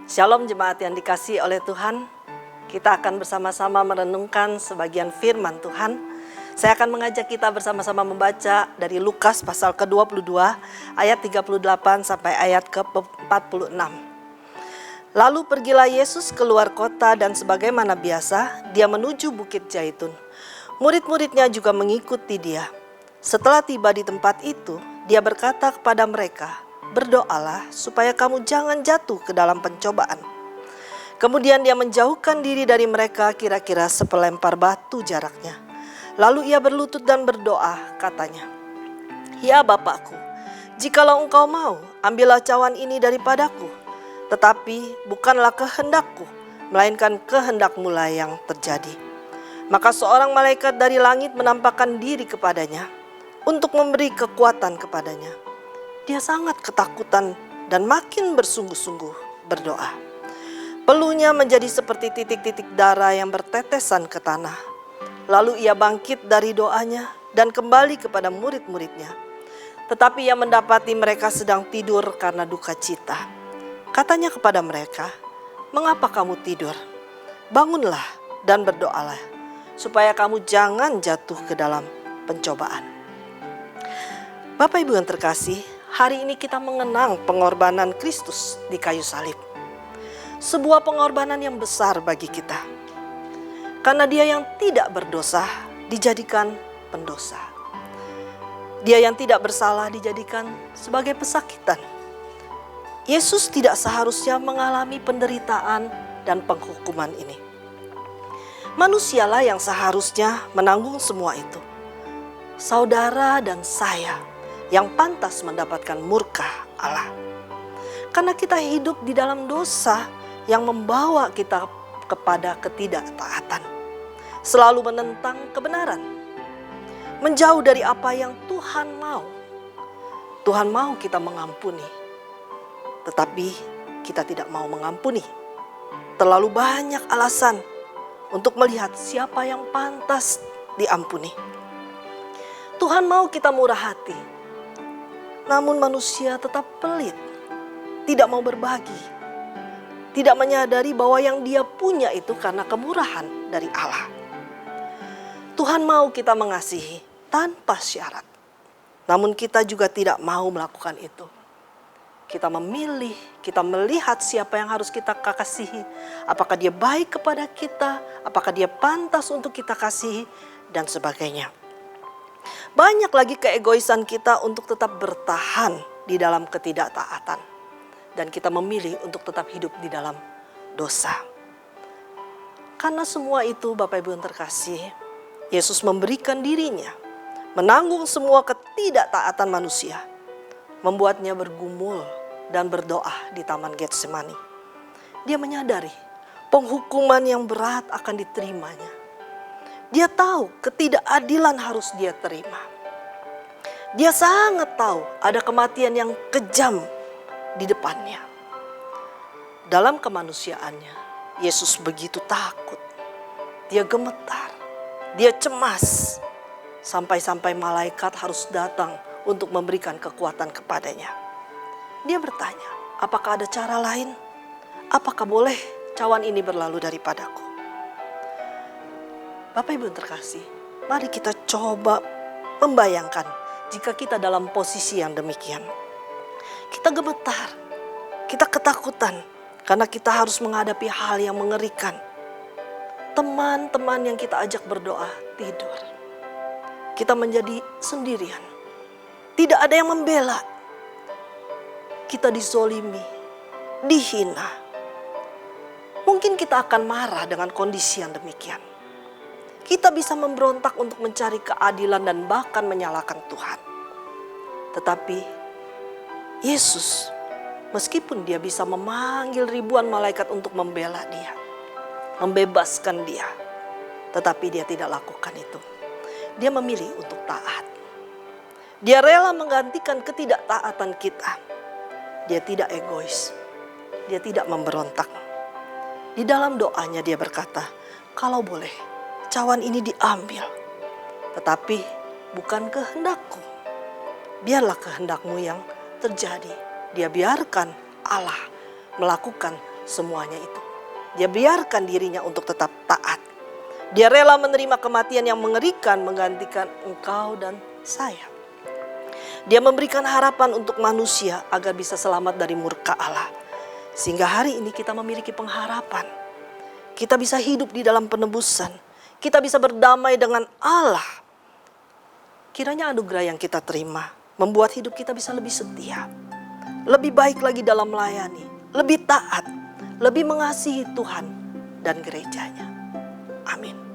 Shalom jemaat yang dikasihi oleh Tuhan. Kita akan bersama-sama merenungkan sebagian firman Tuhan. Saya akan mengajak kita bersama-sama membaca dari Lukas pasal ke-22 ayat 38 sampai ayat ke-46. Lalu pergilah Yesus keluar kota dan sebagaimana biasa dia menuju Bukit Zaitun. Murid-muridnya juga mengikuti dia. Setelah tiba di tempat itu, dia berkata kepada mereka, "Berdoalah supaya kamu jangan jatuh ke dalam pencobaan." Kemudian dia menjauhkan diri dari mereka kira-kira sepelempar batu jaraknya. Lalu ia berlutut dan berdoa, katanya, "Ya Bapakku, jikalau engkau mau, ambillah cawan ini daripadaku. Tetapi bukanlah kehendakku, melainkan kehendakmu lah yang terjadi." Maka seorang malaikat dari langit menampakkan diri kepadanya untuk memberi kekuatan kepadanya. Dia sangat ketakutan dan makin bersungguh-sungguh berdoa. Peluhnya menjadi seperti titik-titik darah yang bertetesan ke tanah. Lalu ia bangkit dari doanya dan kembali kepada murid-muridnya. Tetapi ia mendapati mereka sedang tidur karena duka cita. Katanya kepada mereka, "Mengapa kamu tidur? Bangunlah dan berdoalah, supaya kamu jangan jatuh ke dalam pencobaan." Bapak Ibu yang terkasih, hari ini kita mengenang pengorbanan Kristus di kayu salib. Sebuah pengorbanan yang besar bagi kita. Karena dia yang tidak berdosa dijadikan pendosa. Dia yang tidak bersalah dijadikan sebagai pesakitan. Yesus tidak seharusnya mengalami penderitaan dan penghukuman ini. Manusialah yang seharusnya menanggung semua itu. Saudara dan saya yang pantas mendapatkan murka Allah. Karena kita hidup di dalam dosa yang membawa kita kepada ketidaktaatan. Selalu menentang kebenaran. Menjauh dari apa yang Tuhan mau. Tuhan mau kita mengampuni. Tetapi kita tidak mau mengampuni. Terlalu banyak alasan untuk melihat siapa yang pantas diampuni. Tuhan mau kita murah hati. Namun manusia tetap pelit. Tidak mau berbagi. Tidak menyadari bahwa yang dia punya itu karena kemurahan dari Allah. Tuhan mau kita mengasihi tanpa syarat. Namun kita juga tidak mau melakukan itu. Kita memilih, kita melihat siapa yang harus kita kasihi. Apakah dia baik kepada kita, apakah dia pantas untuk kita kasihi, dan sebagainya. Banyak lagi keegoisan kita untuk tetap bertahan di dalam ketidaktaatan. Dan kita memilih untuk tetap hidup di dalam dosa. Karena semua itu Bapak Ibu yang terkasih, Yesus memberikan dirinya, menanggung semua ketidaktaatan manusia, membuatnya bergumul dan berdoa di Taman Getsemani. Dia menyadari penghukuman yang berat akan diterimanya. Dia tahu ketidakadilan harus dia terima. Dia sangat tahu ada kematian yang kejam di depannya. Dalam kemanusiaannya, Yesus begitu takut. Dia gemetar, dia cemas. Sampai-sampai malaikat harus datang untuk memberikan kekuatan kepadanya. Dia bertanya, apakah ada cara lain? Apakah boleh cawan ini berlalu daripadaku? Bapak Ibu yang terkasih, mari kita coba membayangkan jika kita dalam posisi yang demikian. Kita gemetar, kita ketakutan karena kita harus menghadapi hal yang mengerikan. Teman-teman yang kita ajak berdoa tidur. Kita menjadi sendirian. Tidak ada yang membela. Kita dizolimi, dihina. Mungkin kita akan marah dengan kondisi yang demikian. Kita bisa memberontak untuk mencari keadilan dan bahkan menyalahkan Tuhan. Tetapi Yesus, meskipun dia bisa memanggil ribuan malaikat untuk membela dia, membebaskan dia, tetapi dia tidak lakukan itu. Dia memilih untuk taat. Dia rela menggantikan ketidaktaatan kita. Dia tidak egois. Dia tidak memberontak. Di dalam doanya dia berkata, "Kalau boleh, cawan ini diambil. Tetapi bukan kehendakku. Biarlah kehendakmu yang terjadi." Dia biarkan Allah melakukan semuanya itu. Dia biarkan dirinya untuk tetap taat. Dia rela menerima kematian yang mengerikan menggantikan engkau dan saya. Dia memberikan harapan untuk manusia agar bisa selamat dari murka Allah. Sehingga hari ini kita memiliki pengharapan. Kita bisa hidup di dalam penebusan. Kita bisa berdamai dengan Allah. Kiranya anugerah yang kita terima membuat hidup kita bisa lebih setia. Lebih baik lagi dalam melayani. Lebih taat. Lebih mengasihi Tuhan dan gerejanya. Amin.